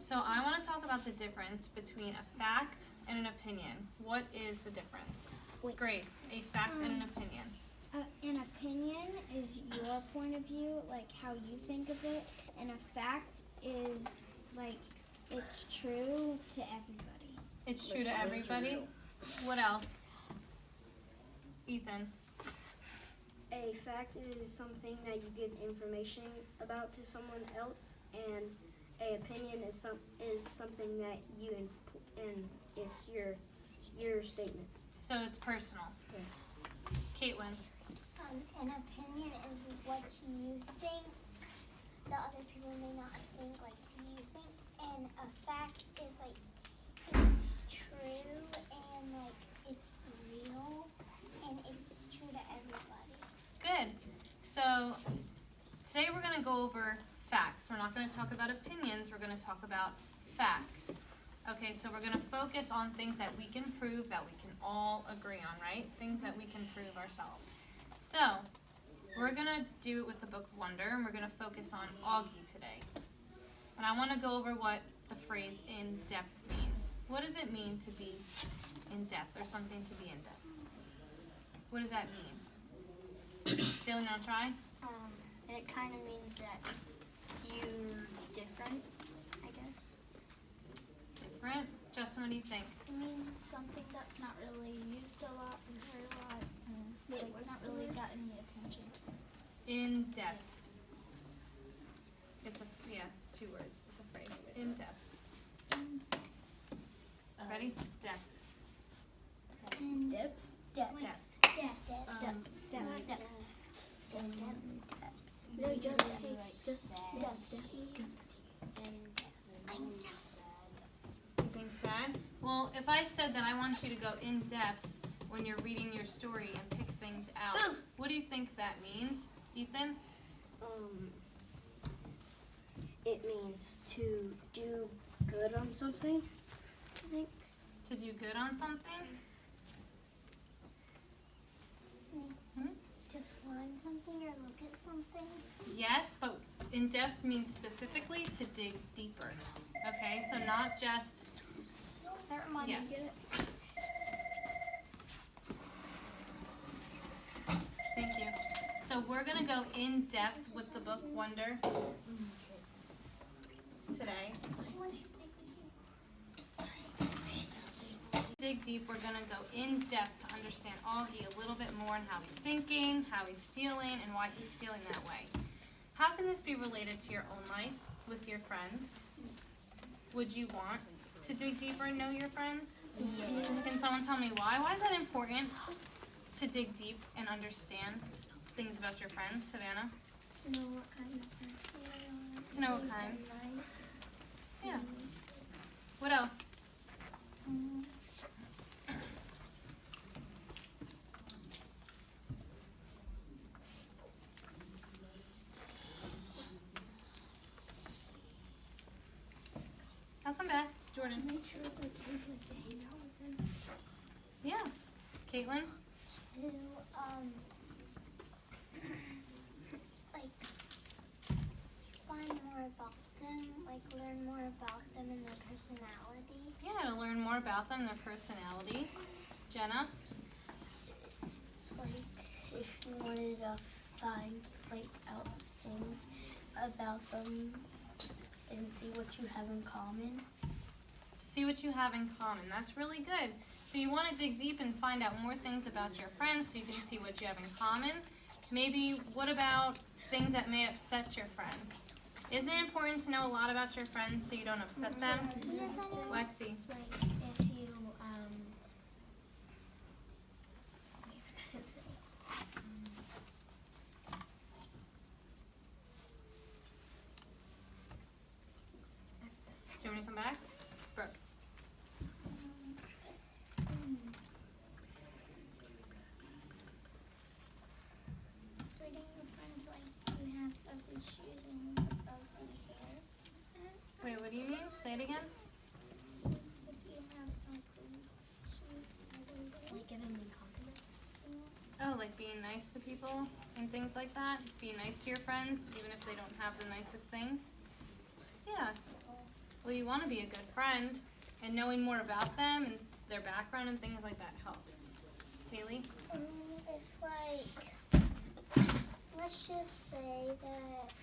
So I want to talk about the difference between a fact and an opinion. What is the difference? Wait. Grace, a fact and an opinion. An opinion is your point of view, like how you think of it, and a fact is like it's true to everybody. It's true to everybody. What else? Ethan. A fact is something that you give information about to someone else, and a opinion is something that you and is your statement. So it's personal. Caitlin. An opinion is what you think that other people may not think like you think, and a fact is like it's true and like it's real and it's true to everybody. Good. So today we're going to go over facts. We're not going to talk about opinions. We're going to talk about facts. Okay, so we're going to focus on things that we can prove, that we can all agree on, right? Things that we can prove ourselves. So we're going to do it with the Book of Wonder, and we're going to focus on Augie today. And I want to go over what the phrase in depth means. What does it mean to be in depth, or something to be in depth? What does that mean? Dylan, you want to try? It kind of means that you're different, I guess. Different? Justin, what do you think? It means something that's not really used a lot and heard a lot, and like not really got any attention. In depth. It's two words. It's a phrase. In depth. Ready? Depth. In Depth? depth. Depth. No, just You think sad? Well, if I said that I want you to go in depth when you're reading your story and pick things out, what do you think that means, Ethan? It means to do good on something, I think. To do good on something? to find something or look at something. Yes, but in depth means specifically to dig deeper. Okay, so not just, That reminds yes. me. Thank you. So we're going to go in depth with the book Wonder today. Dig deep, we're going to go in depth to understand Augie a little bit more and how he's thinking, how he's feeling, and why he's feeling that way. How can this be related to your own life with your friends? Would you want to dig deeper and know your friends? Yes. Can someone tell me why? Why is that important to dig deep and understand things about your friends, Savannah? To know what kind of person they are. To know what kind. Nice. Yeah. What else? I'll come back. Jordan. Make sure it's okay to hang out with them. Yeah. Caitlin? To like find more about them, like learn more about them and their personality. Yeah, to learn more about them, their personality. Jenna? It's like if you wanted to find out things about them and see what you have in common. To see what you have in common. That's really good. So you want to dig deep and find out more things about your friends so you can see what you have in common. Maybe what about things that may upset your friend? Isn't it important to know a lot about your friends so you don't upset them? Yes, I know. Lexi? Like if you Do you want me to come back? Brooke? treating your friends like you have ugly shoes and ugly hair. Wait, what do you mean? Say it again? If you have ugly shoes and ugly hair. Like giving me compliments. Oh, like being nice to people and things like that? Be nice to your friends even if they don't have the nicest things? Yeah. Well, you want to be a good friend, and knowing more about them and their background and things like that helps. Haley? It's like, let's just say that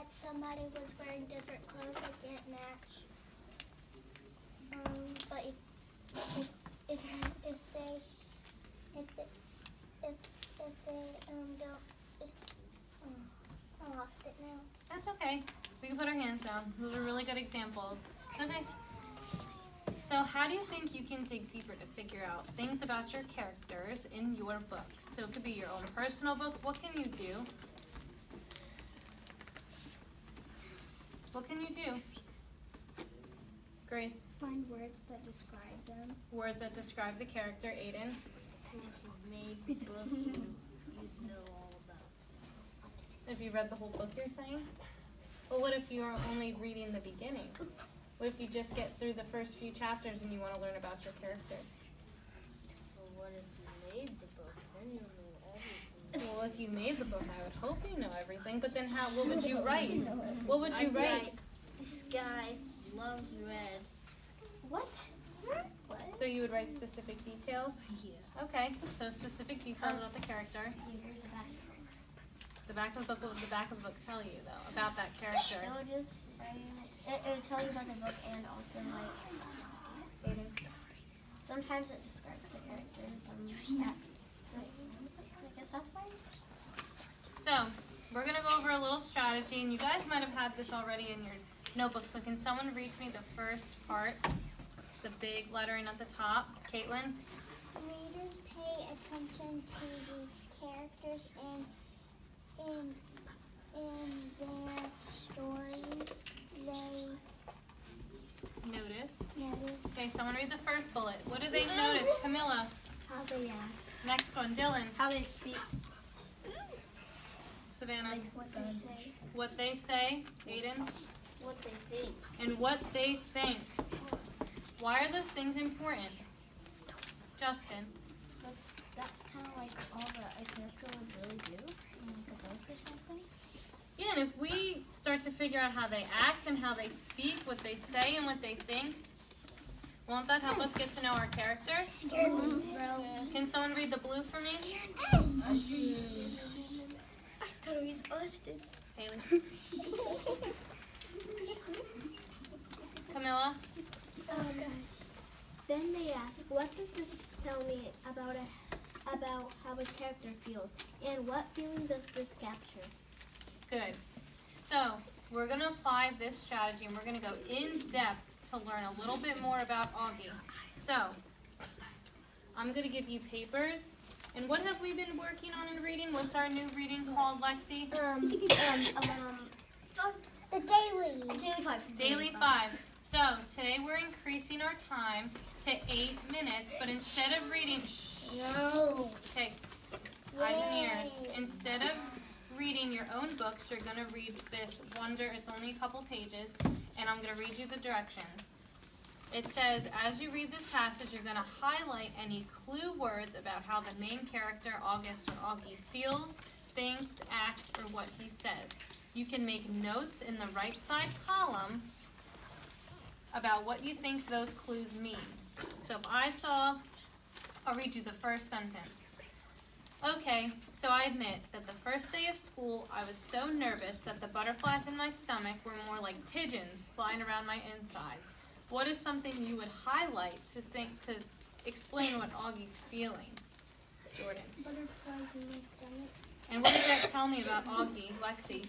somebody was wearing different clothes that didn't match. But if they don't, I lost it now. That's okay. We can put our hands down. Those are really good examples. It's okay. So how do you think you can dig deeper to figure out things about your characters in your books? So it could be your own personal book. What can you do? What can you do? Grace? Find words that describe them. Words that describe the character. Aiden? Made the book, you know all about. If you read the whole book, you're saying? Well, what if you're only reading the beginning? What if you just get through the first few chapters and you want to learn about your character? Well, what if you made the book? Then you'll know everything. Well, if you made the book, I would hope you know everything. But then what would you write? What would you I'd write? This guy loves red. What? So you would write specific details? Yeah. Okay, so specific details about the character. The back of the book, what would the back of the book tell you, though, about that character? It would just tell you, it would tell you about the book and also like Aiden? sometimes it describes the character and some yeah. So I guess that's why. So, we're going to go over a little strategy, and you guys might have had this already in your notebooks, but can someone read to me the first part, the big lettering at the top? Caitlin? Readers pay attention to the characters in their stories. They Notice. notice Okay, someone read the first bullet. What do they notice? Camilla. How they act. Next one, Dylan. How they speak. Savannah. What they say. What they say. Aiden. What they think. And what they think. Why are those things important? Justin. That's kind of like all that a character would really do in like a book or something. Yeah, and if we start to figure out how they act and how they speak, what they say and what they think, won't that help us get to know our character? Can someone read the blue for me? I thought it was Austin. Haley. Camilla. Oh gosh. Then they ask, what does this tell me about how a character feels? And what feeling does this capture? Good. So, we're going to apply this strategy and we're going to go in depth to learn a little bit more about Augie. So, I'm going to give you papers. And what have we been working on in reading? What's our new reading called, Lexi? The daily. Daily 5. Daily 5. So, today we're increasing our time to 8 minutes, but instead of reading, No. okay, eyes and ears, instead of reading your own books, you're going to read this Wonder, it's only a couple pages, and I'm going to read you the directions. It says, as you read this passage, you're going to highlight any clue words about how the main character, August or Augie, feels, thinks, acts, or what he says. You can make notes in the right side column about what you think those clues mean. So if I'll read you the first sentence. Okay, so I admit that the first day of school, I was so nervous that the butterflies in my stomach were more like pigeons flying around my insides. What is something you would highlight to explain what Augie's feeling? Jordan. Butterflies in my stomach. And what does that tell me about Augie, Lexi?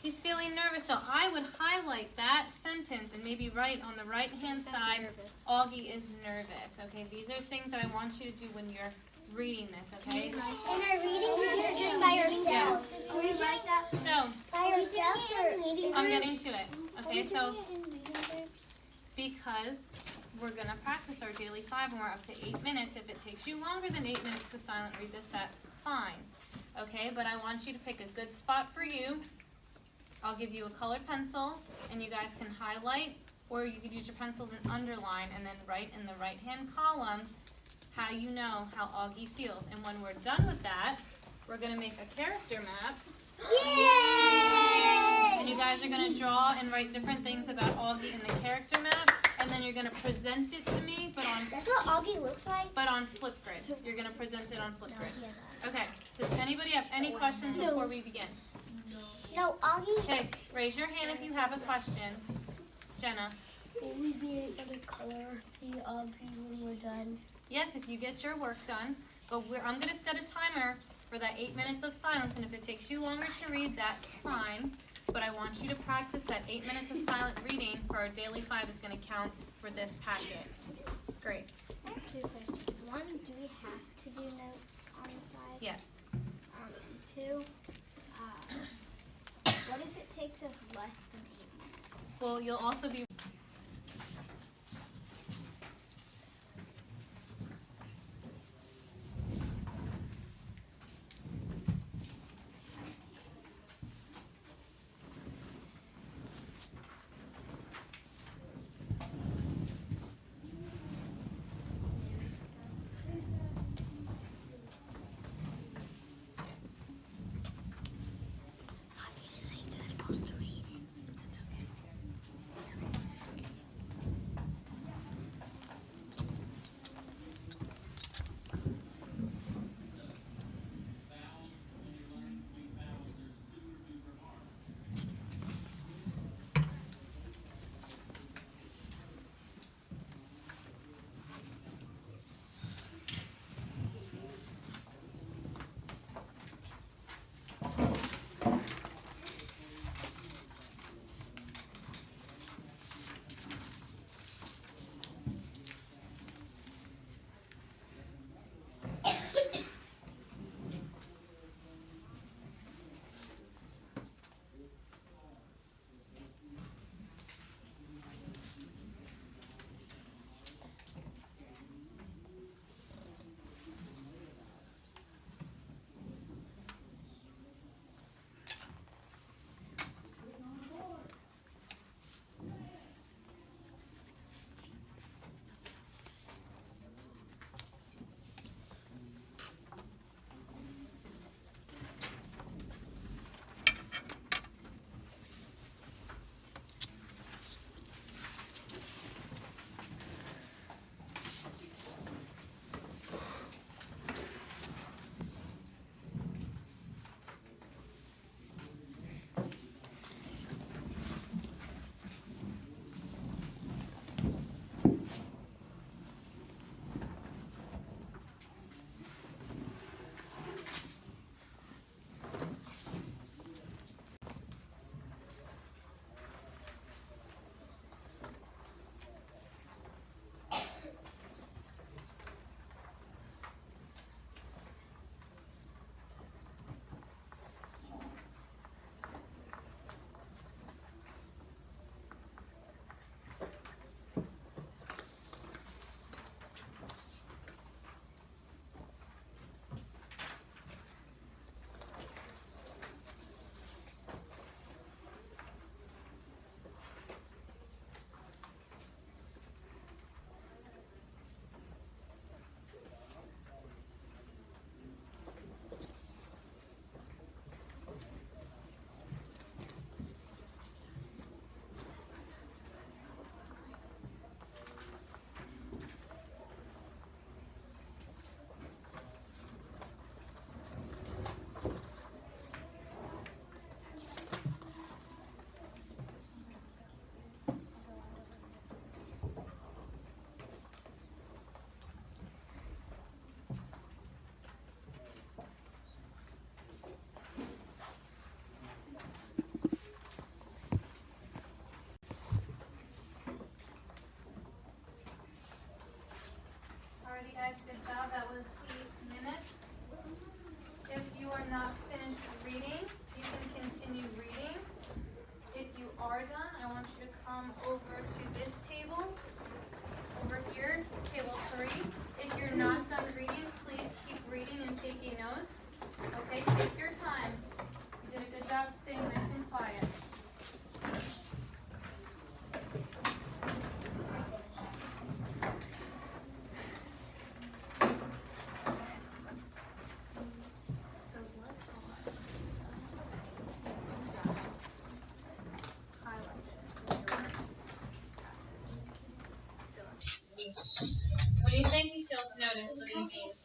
He's feeling nervous, so I would highlight that sentence and maybe write on the right-hand side, Augie is nervous. Okay, these are things that I want you to do when you're reading this, okay? In our reading group or just by yourself? Yeah. Can we write that So, by yourself or reading I'm groups? getting to it. Okay, so Are we doing it in reading groups? because we're going to practice our daily 5 and we're up to 8 minutes. If it takes you longer than 8 minutes to silent read this, that's fine. Okay, but I want you to pick a good spot for you. I'll give you a colored pencil and you guys can highlight, or you could use your pencils and underline and then write in the right-hand column how you know how Augie feels. And when we're done with that, we're gonna make a character map. Yay! And you guys are gonna draw and write different things about Augie in the character map, and then you're gonna present it to me, but on That's what Augie looks like. Flipgrid. You're gonna present it on Flipgrid. Yeah, Okay. Does anybody have any questions before we begin? No, Augie. Okay, raise your hand if you have a question. Jenna. Will we be able to color the Augie when we're done? Yes, if you get your work done, but I'm gonna set a timer for that 8 minutes of silence, and if it takes you longer to read, that's fine. But I want you to practice that 8 minutes of silent reading for our daily 5 is gonna count for this packet. Grace. I have 2 questions. 1, do we have to do notes on the side? Yes. 2, what if it takes us less than 8 minutes? Well, you'll also be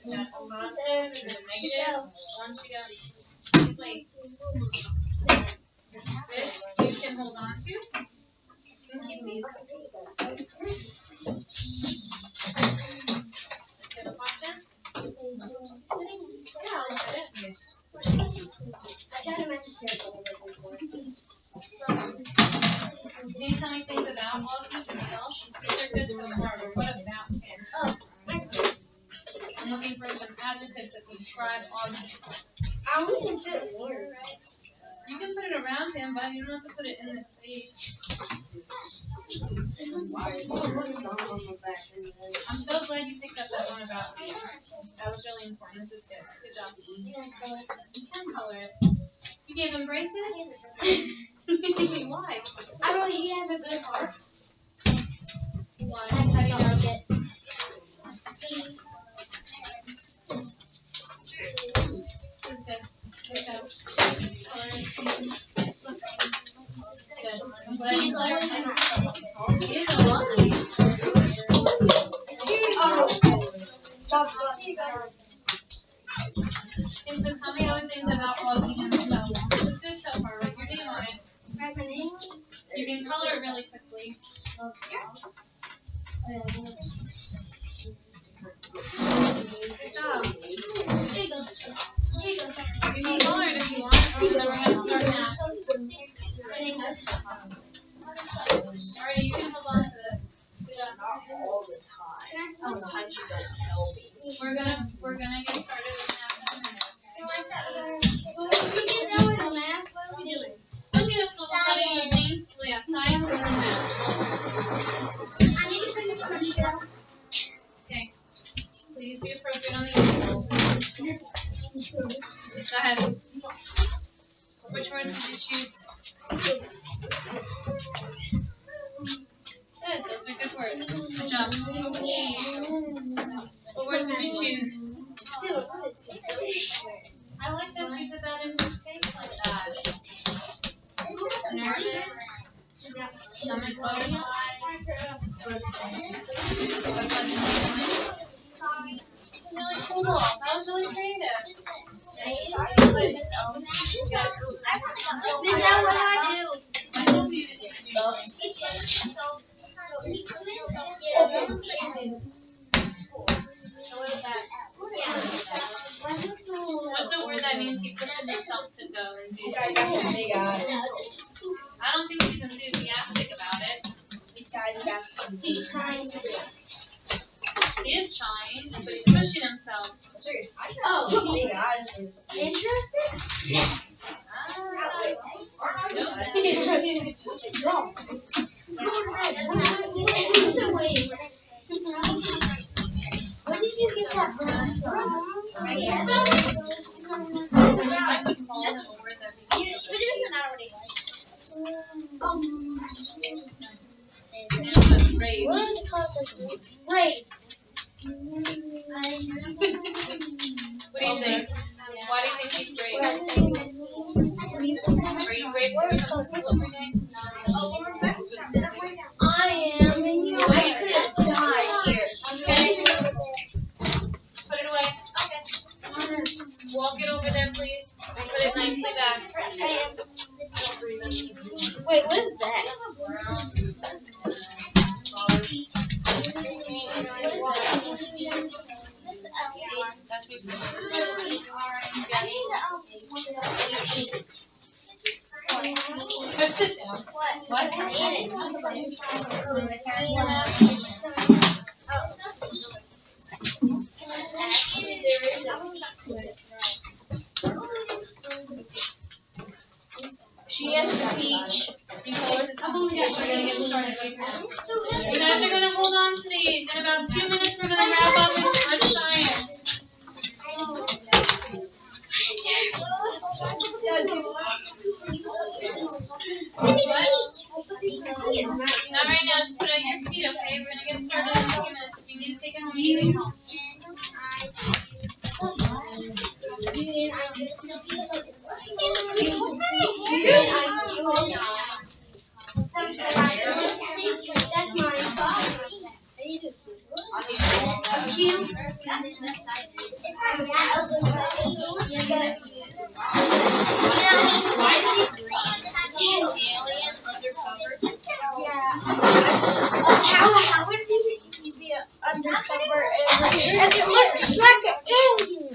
that a positive? Is it a negative? Once you don't, like, this you can hold on to. You can keep these. You have a question? Yes. Can you tell me things about Wally himself? These are good so far, but what about him? I'm looking for some adjectives that describe Augie. I only can fit one. You can put it around him, but you don't have to put it in his face. I'm so glad you picked up that one about me. That was really important. This is good. Good job. You can color it. You gave him braces? Why? I don't know, he has a good heart. Why? I How do you know? felt it. This is good. Good job. Color it. Good. I'm glad you colored it. He is a lot. Okay, so tell me other things about Augie himself. This is good so far. Write your name on it. You can color it really quickly. Good job. You can color it if you want, and then we're going to start now. Alright, you can hold on to this. Good job. Sometimes you don't tell me. We're gonna get started with math in a minute. Okay, so we'll study some things. So yeah, science and then math. Okay. Please be appropriate on the equals. Go ahead. Which words did you choose? Good, those are good words. Good job. What words did you choose? I like that you did that in this case like that. Nervous. Stomach butterfly. This is really cool. That was really creative. Is that what I do? I told you to do stuff. What's a word that means he pushes himself to go and do? I don't think he's enthusiastic about it. This guy's got some He's trying to. He is trying, but he's pushing himself. Oh, big eyes. interested? Ah, Where did you get that brush from? I would call him a word that But begins it doesn't matter what he with brave. What is it called? Brave. What do you think? Why do you think he's brave? Are you brave for going to school every day? I am. I could die here. Okay. Put it away. Walk it over there, please. And put it nicely back. Wait, what is that? That's what sit down. What? Actually, there is a She has a peach. You guys are gonna get started right now. You guys are gonna hold on to these. In about 2 minutes, we're gonna wrap up with Earth Science. What? Not right now. Just put it on your seat, okay? We're gonna get started in a few minutes. If you need to take it home, you take it home. That's mine. How would he be undercover alien? If it looks like an alien.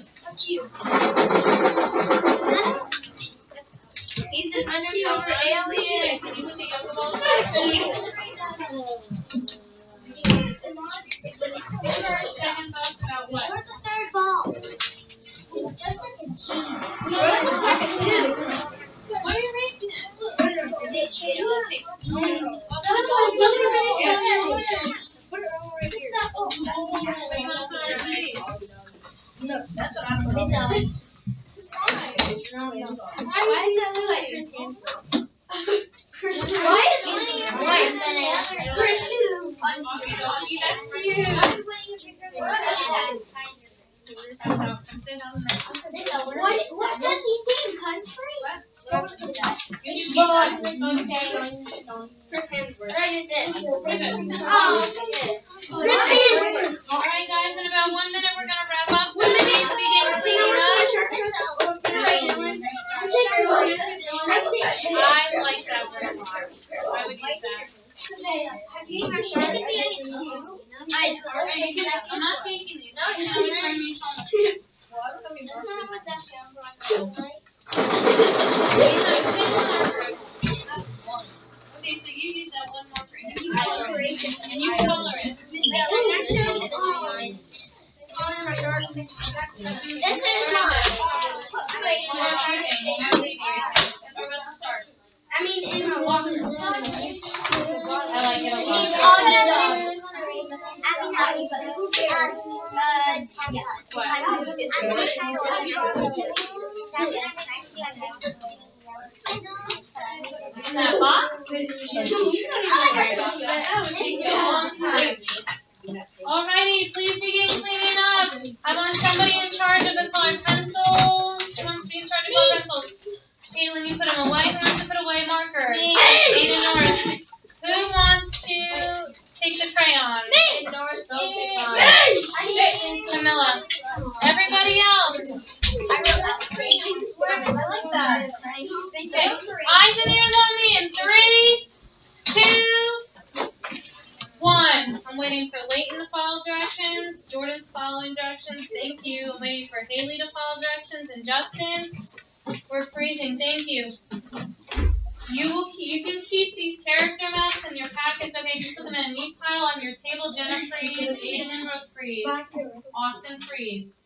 He's an undercover alien. Can you put the yoga balls back? Second thoughts about what? Where's the third ball? It's just like a cheese. What are you making? What do you want to put on your face? Why does that look like your skin? Why is linear white than a other? What does he sing? Country? Chris Hemsworth. I did this. Chris Hemsworth. Alright guys, in about 1 minute we're gonna wrap up, so we need to begin cleaning up. I like that word a lot. I would use that. I'm not taking these. You can always bring these home. Okay, so you use that one more for and you color it. This is I mean, in my walking room. I like it a lot. In that box? You don't even worry about that. That would take you a long time. Alrighty, please begin cleaning up. I want somebody in charge of the colored pencils. Who wants to be in charge of colored pencils? Caitlin, you put them away. Who wants to put away markers? Aiden Norris. Who wants to take the crayon? Camilla. Everybody else. I like that. Okay. Eyes and ears on me in 3, 2, 1. I'm waiting for Leighton to follow directions. Jordan's following directions. Thank you. I'm waiting for Haley to follow directions. And Justin, we're freezing. Thank you. You can keep these character maps in your packets. Okay, just put them in a neat pile on your table. Jenna freeze, Aiden Enroad freeze, Austin freeze.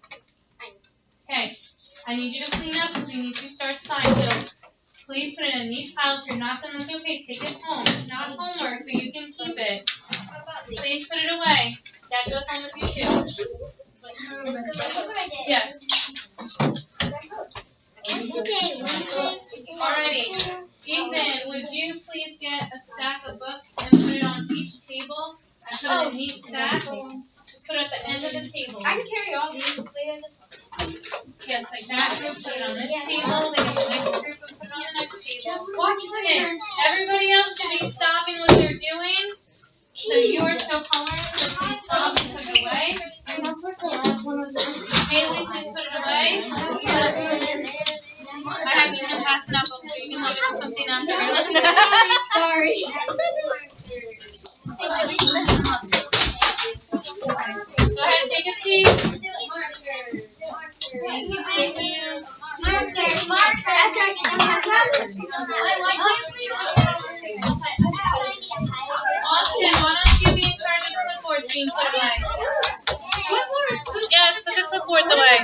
Okay, I need you to clean up because we need to start sign. So please put it in a neat pile. If you're not done with it, okay, take it home. It's not homework, so you can keep it. Please put it away. That goes home with you too. Yes. Alrighty. Ethan, would you please get a stack of books and put it on each table? I put it in a neat stack. Just put it at the end of the table. I can carry all these. Yes, like that group, put it on this table. Then the next group would put it on the next table. Okay. Everybody else should be stopping what they're doing. So you are still coloring, so please stop and put it away. Haley, please put it away. I have you to pass it up, so you can look at something after. Sorry. Go ahead, take a seat. Thank you, thank you. Austin, why don't you be in charge of clipboards being put away? Yes, put the clipboards away.